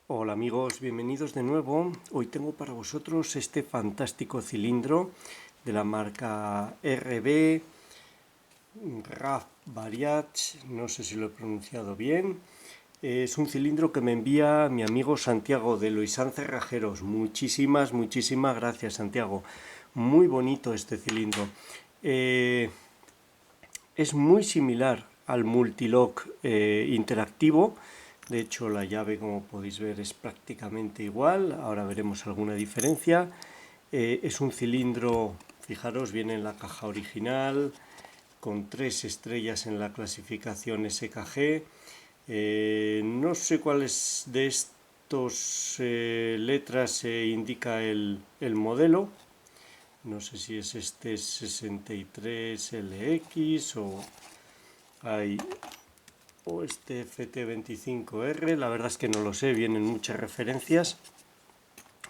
Hola amigos, bienvenidos de nuevo. Hoy tengo para vosotros este fantástico cilindro de la marca RB RAF Variach, no sé si lo he pronunciado bien. Es un cilindro que me envía mi amigo Santiago de Loisán Cerrajeros. Muchísimas gracias, Santiago. Muy bonito este cilindro. Es muy similar al multilock interactivo. De hecho, la llave, como podéis ver, es prácticamente igual. Ahora veremos alguna diferencia. Es un cilindro, fijaros, viene en la caja original, con 3 estrellas en la clasificación SKG. No sé cuáles de estos letras indica el modelo. No sé si es este 63LX hay, o este FT25R. La verdad es que no lo sé, vienen muchas referencias.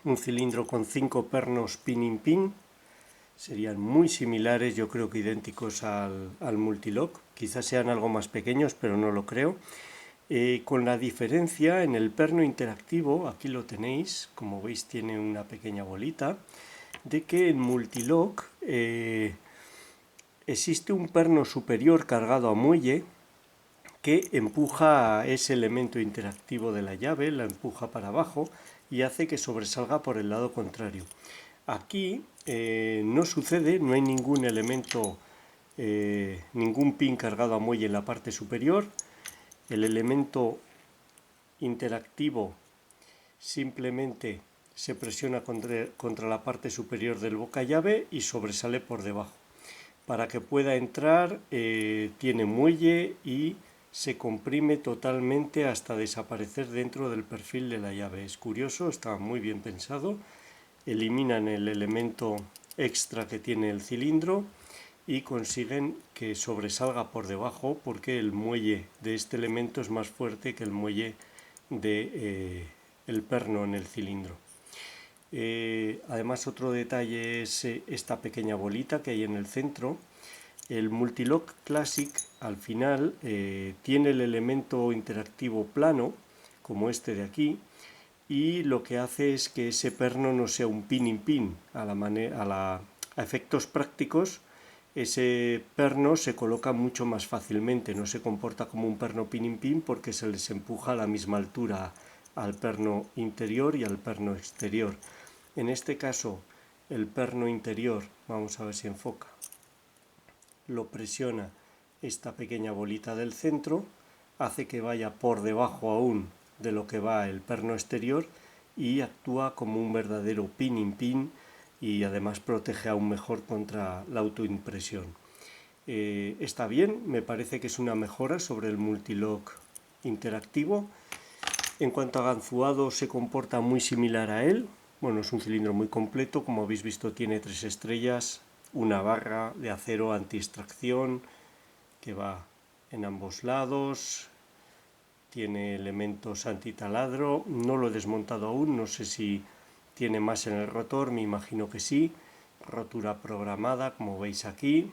Un cilindro con 5 pernos pin-in-pin. Serían muy similares, yo creo que idénticos al Multilock. Quizás sean algo más pequeños, pero no lo creo. Con la diferencia en el perno interactivo, aquí lo tenéis, como veis tiene una pequeña bolita, de que en Multilock existe un perno superior cargado a muelle que empuja ese elemento interactivo de la llave, la empuja para abajo y hace que sobresalga por el lado contrario. Aquí no sucede, no hay ningún elemento, ningún pin cargado a muelle en la parte superior. El elemento interactivo simplemente se presiona contra la parte superior del boca llave y sobresale por debajo. Para que pueda entrar tiene muelle y se comprime totalmente hasta desaparecer dentro del perfil de la llave. Es curioso, está muy bien pensado. Eliminan el elemento extra que tiene el cilindro y consiguen que sobresalga por debajo porque el muelle de este elemento es más fuerte que el muelle de el perno en el cilindro. Además, otro detalle es esta pequeña bolita que hay en el centro. El Multilock Classic al final tiene el elemento interactivo plano, como este de aquí, y lo que hace es que ese perno no sea un pin-in-pin. A efectos prácticos, ese perno se coloca mucho más fácilmente, no se comporta como un perno pin-in-pin porque se les empuja a la misma altura al perno interior y al perno exterior. En este caso, el perno interior, vamos a ver si enfoca, lo presiona esta pequeña bolita del centro, hace que vaya por debajo aún de lo que va el perno exterior y actúa como un verdadero pin-in-pin y además protege aún mejor contra la autoimpresión. Está bien, me parece que es una mejora sobre el multilock interactivo. En cuanto a ganzuado, se comporta muy similar a él. Bueno, es un cilindro muy completo, como habéis visto tiene 3 estrellas, una barra de acero anti-extracción que va en ambos lados, tiene elementos antitaladro, no lo he desmontado aún, no sé si tiene más en el rotor, me imagino que sí, rotura programada como veis aquí.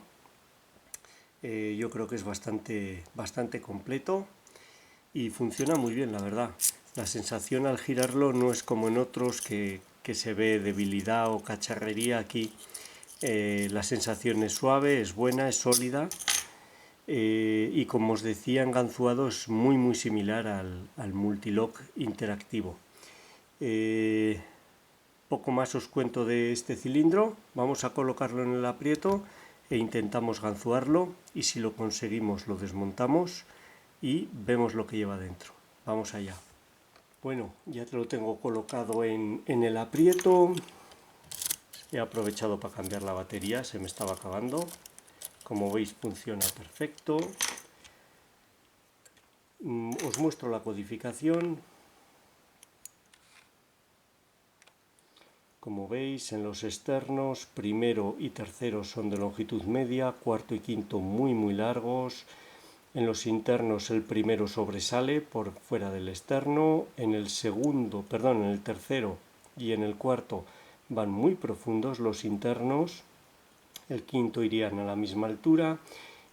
Yo creo que es bastante completo y funciona muy bien, la verdad. La sensación al girarlo no es como en otros que se ve debilidad o cacharrería. Aquí la sensación es suave, es buena, es sólida y como os decía, enganzuado es muy similar al multilock interactivo. Poco más os cuento de este cilindro. Vamos a colocarlo en el aprieto e intentamos ganzuarlo, y si lo conseguimos lo desmontamos y vemos lo que lleva dentro. Vamos allá. Bueno, ya te lo tengo colocado en el aprieto. He aprovechado para cambiar la batería, se me estaba acabando. Como veis funciona perfecto. Os muestro la codificación. Como veis, en los externos, primero y tercero son de longitud media, cuarto y quinto muy largos. En los internos el primero sobresale por fuera del externo, en el tercero y en el cuarto van muy profundos los internos, el quinto irían a la misma altura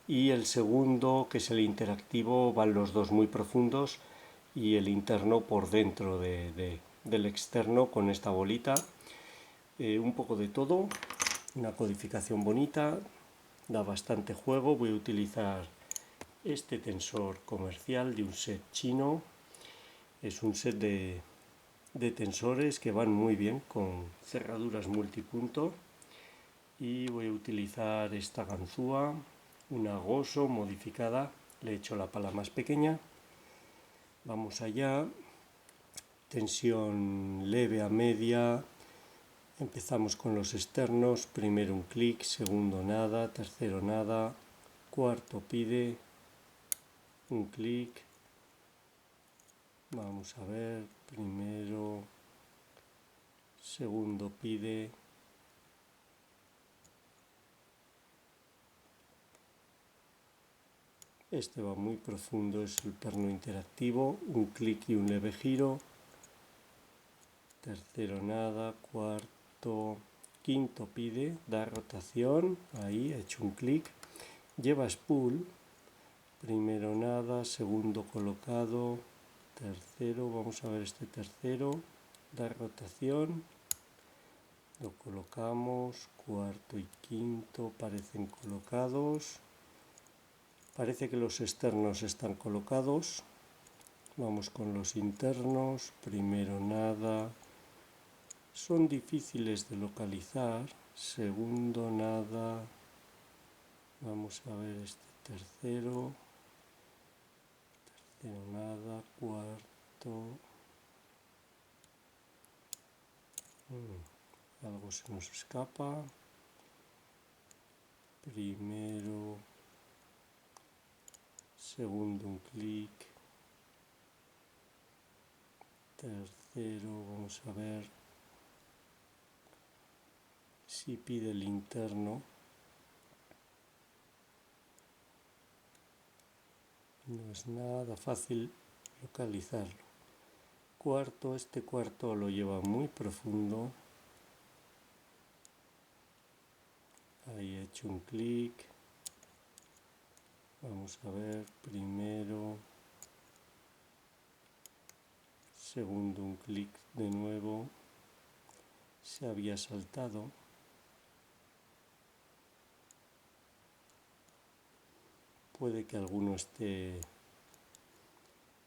y el segundo, que es el interactivo, van los dos muy profundos y el interno por dentro del externo con esta bolita. Un poco de todo, una codificación bonita, da bastante juego. Voy a utilizar este tensor comercial de un set chino. Es un set de tensores que van muy bien con cerraduras multipunto. Y voy a utilizar esta ganzúa, una Goso modificada. Le he hecho la pala más pequeña. Vamos allá. Tensión leve a media. Empezamos con los externos. Primero un clic, segundo nada, tercero nada, cuarto pide un clic. Vamos a ver, primero, segundo pide. Este va muy profundo, es el perno interactivo, un clic y un leve giro. Tercero nada, cuarto, quinto pide, da rotación, ahí he hecho un clic. Lleva spool, primero nada, segundo colocado, tercero, vamos a ver este tercero, da rotación, lo colocamos, cuarto y quinto parecen colocados. Parece que los externos están colocados. Vamos con los internos. Primero nada. Son difíciles de localizar. Segundo nada. Vamos a ver este tercero. Tercero nada. Cuarto. Algo se nos escapa. Primero. Segundo un clic. Tercero, vamos a ver si pide el interno. No es nada fácil localizarlo. Cuarto, este cuarto lo lleva muy profundo. Ahí he hecho un clic. Vamos a ver, primero, segundo un clic de nuevo. Se había saltado. Puede que alguno esté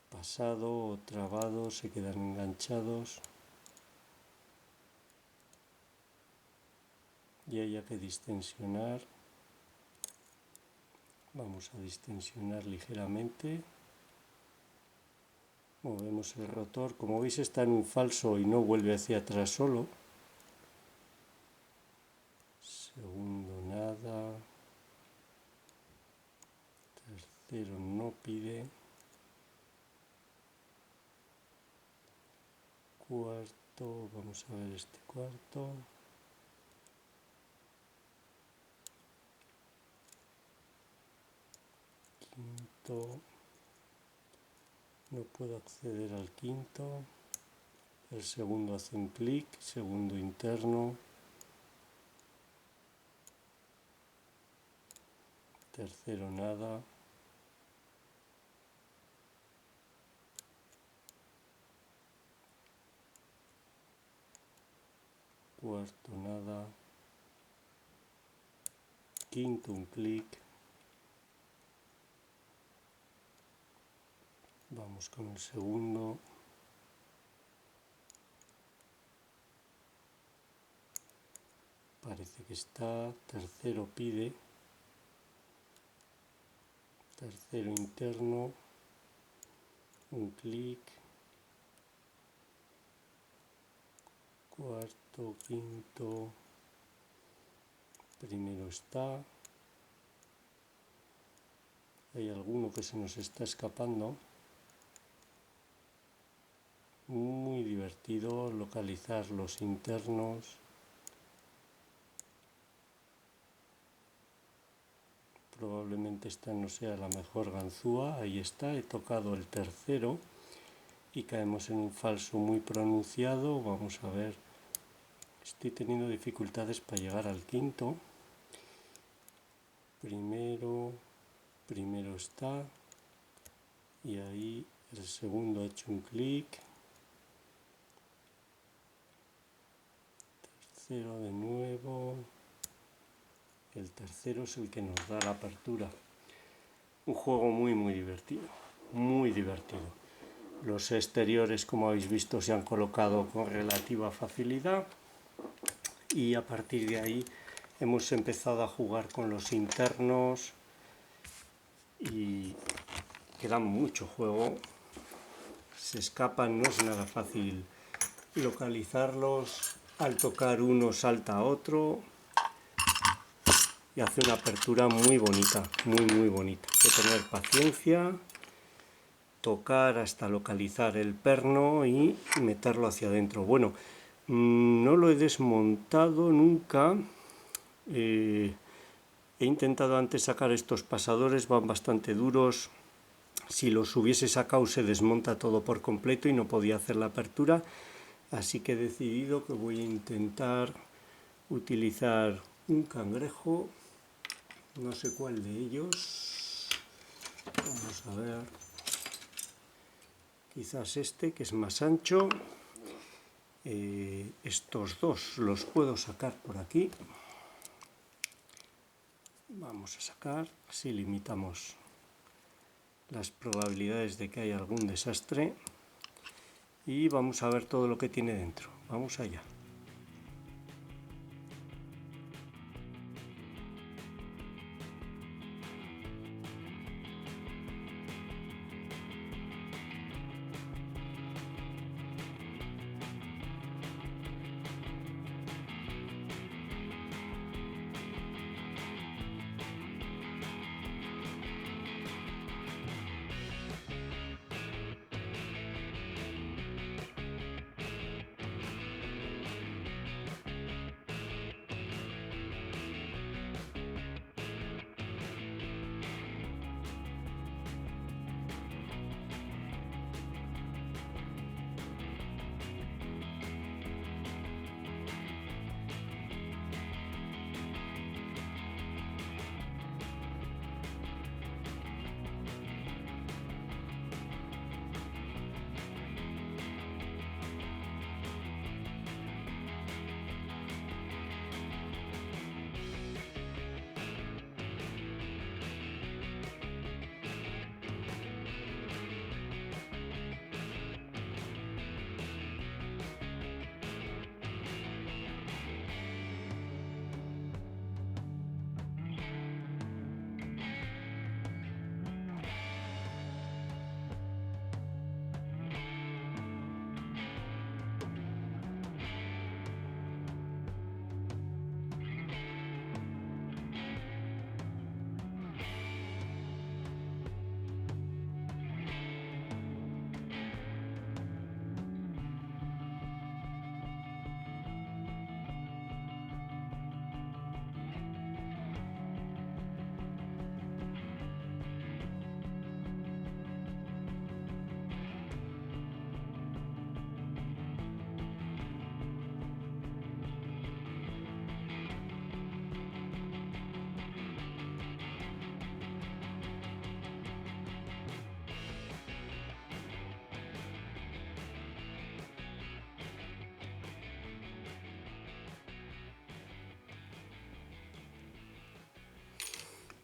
pasado o trabado, se quedan enganchados y haya que distensionar. Vamos a distensionar ligeramente. Movemos el rotor. Como veis está en un falso y no vuelve hacia atrás solo. Segundo nada. Tercero no pide. Cuarto, vamos a ver este cuarto. Quinto. No puedo acceder al quinto. El segundo hace un clic, segundo interno. Tercero nada. Cuarto nada. Quinto un clic. Vamos con el segundo. Parece que está. Tercero pide. Tercero interno. Un clic. Cuarto, quinto. Primero está. Hay alguno que se nos está escapando. Muy divertido localizar los internos. Probablemente esta no sea la mejor ganzúa. Ahí está, he tocado el tercero y caemos en un falso muy pronunciado. Vamos a ver, estoy teniendo dificultades para llegar al quinto. Primero está y ahí El segundo ha hecho un clic. Tercero de nuevo. El tercero es el que nos da la apertura. Un juego muy divertido. Muy divertido. Los exteriores, como habéis visto, se han colocado con relativa facilidad. Y a partir de ahí hemos empezado a jugar con los internos. Y queda mucho juego. Se escapan, no es nada fácil localizarlos. Al tocar uno salta a otro y hace una apertura muy bonita, muy bonita. Hay que tener paciencia, tocar hasta localizar el perno y meterlo hacia adentro. Bueno, no lo he desmontado nunca. He intentado antes sacar estos pasadores, van bastante duros. Si los hubiese sacado se desmonta todo por completo y no podía hacer la apertura. Así que he decidido que voy a intentar utilizar un cangrejo, no sé cuál de ellos, vamos a ver, quizás este que es más ancho. Estos dos los puedo sacar por aquí, vamos a sacar, así limitamos las probabilidades de que haya algún desastre y vamos a ver todo lo que tiene dentro. Vamos allá.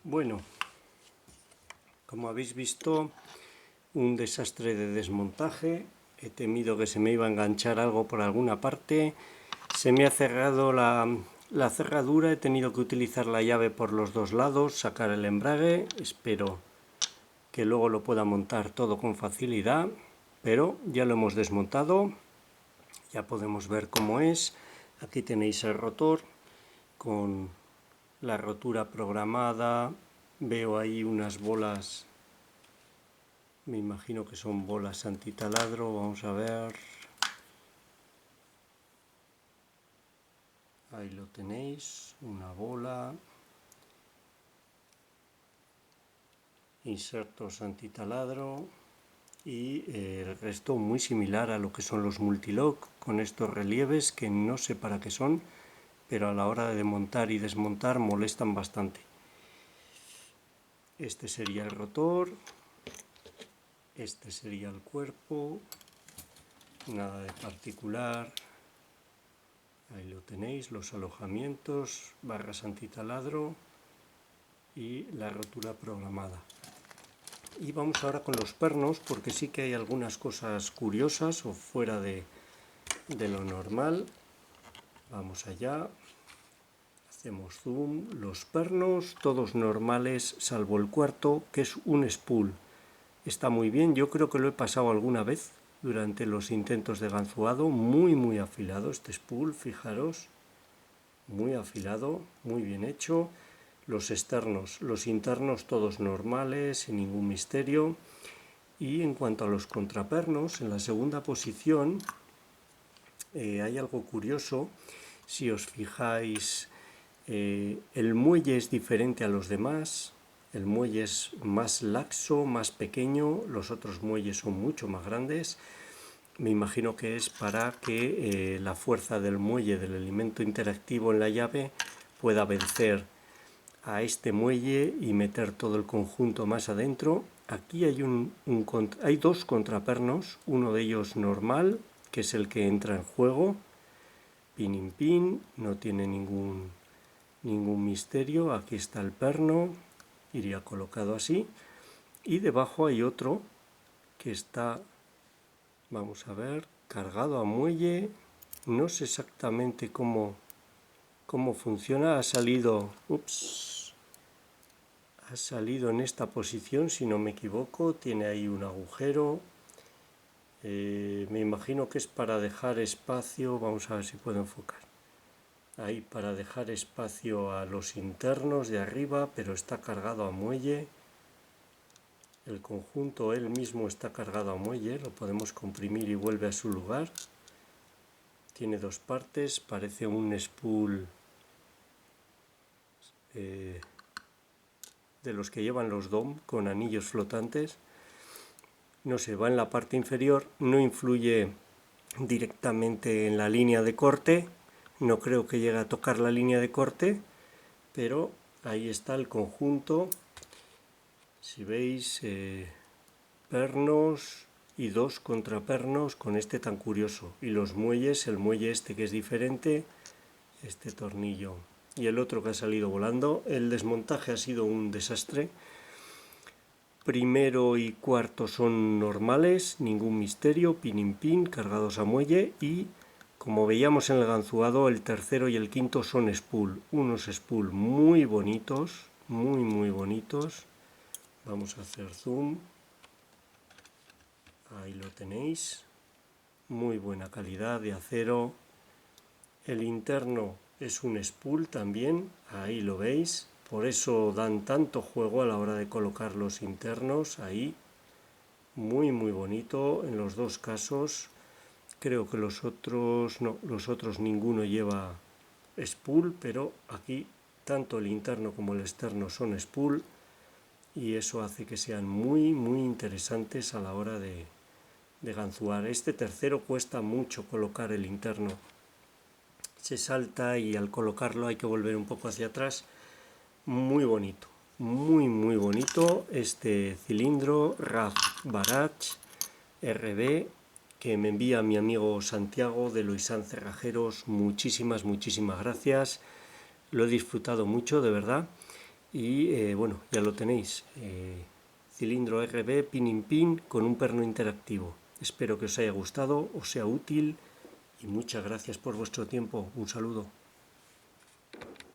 Bueno, como habéis visto, un desastre de desmontaje. He temido que se me iba a enganchar algo por alguna parte. Se me ha cerrado la cerradura, he tenido que utilizar la llave por los dos lados, sacar el embrague. Espero que luego lo pueda montar todo con facilidad, pero ya lo hemos desmontado. Ya podemos ver cómo es. Aquí tenéis el rotor con la rotura programada. Veo ahí unas bolas, me imagino que son bolas antitaladro. Vamos a ver. Ahí lo tenéis, una bola. Insertos antitaladro. Y el resto muy similar a lo que son los multilock, con estos relieves que no sé para qué son, pero a la hora de montar y desmontar molestan bastante. Este sería el rotor, Este sería el cuerpo, nada de particular. Ahí lo tenéis, los alojamientos, barras antitaladro y la rotura programada. Y vamos ahora con los pernos, porque sí que hay algunas cosas curiosas o fuera de lo normal. Vamos allá, hacemos zoom. Los pernos todos normales, salvo el cuarto, que es un spool. Está muy bien, yo creo que lo he pasado alguna vez durante los intentos de ganzuado. Muy afilado este spool, fijaros, muy afilado, muy bien hecho. Los externos, los internos todos normales, sin ningún misterio. Y en cuanto a los contrapernos, en la segunda posición hay algo curioso. Si os fijáis, el muelle es diferente a los demás. El muelle es más laxo, más pequeño, los otros muelles son mucho más grandes. Me imagino que es para que la fuerza del muelle, del elemento interactivo en la llave, pueda vencer a este muelle y meter todo el conjunto más adentro. Aquí hay, hay dos contrapernos, uno de ellos normal, que es el que entra en juego, pin in pin, no tiene ningún misterio. Aquí está el perno, iría colocado así, y debajo hay otro que está, vamos a ver, cargado a muelle. No sé exactamente cómo funciona. Ha salido en esta posición, si no me equivoco. Tiene ahí un agujero. Me imagino que es para dejar espacio. Vamos a ver si puedo enfocar. Ahí, para dejar espacio a los internos de arriba, pero está cargado a muelle. El conjunto él mismo está cargado a muelle, lo podemos comprimir y vuelve a su lugar. Tiene dos partes, parece un spool de los que llevan los DOM con anillos flotantes. No sé, va en la parte inferior, no influye directamente en la línea de corte. No creo que llegue a tocar la línea de corte, pero ahí está el conjunto. Si veis, pernos y dos contrapernos con este tan curioso. Y los muelles, el muelle este que es diferente, este tornillo y el otro que ha salido volando. El desmontaje ha sido un desastre. Primero y cuarto son normales, ningún misterio, pin in pin, cargados a muelle. Y como veíamos en el ganzuado, el tercero y el quinto son spool. Unos spool muy bonitos, muy bonitos. Vamos a hacer zoom. Ahí lo tenéis. Muy buena calidad de acero. El interno es un spool también, ahí lo veis. Por eso dan tanto juego a la hora de colocar los internos ahí. Muy bonito en los dos casos. Creo que los otros no, los otros ninguno lleva spool, pero aquí tanto el interno como el externo son spool y eso hace que sean muy interesantes a la hora de ganzuar. Este tercero cuesta mucho colocar el interno. Se salta y al colocarlo hay que volver un poco hacia atrás. Muy bonito, muy bonito este cilindro RAF Barach RB que me envía mi amigo Santiago de Loisán Cerrajeros. Muchísimas gracias. Lo he disfrutado mucho, de verdad. Y bueno, ya lo tenéis. Cilindro RB pin in pin con un perno interactivo. Espero que os haya gustado, os sea útil y muchas gracias por vuestro tiempo. Un saludo.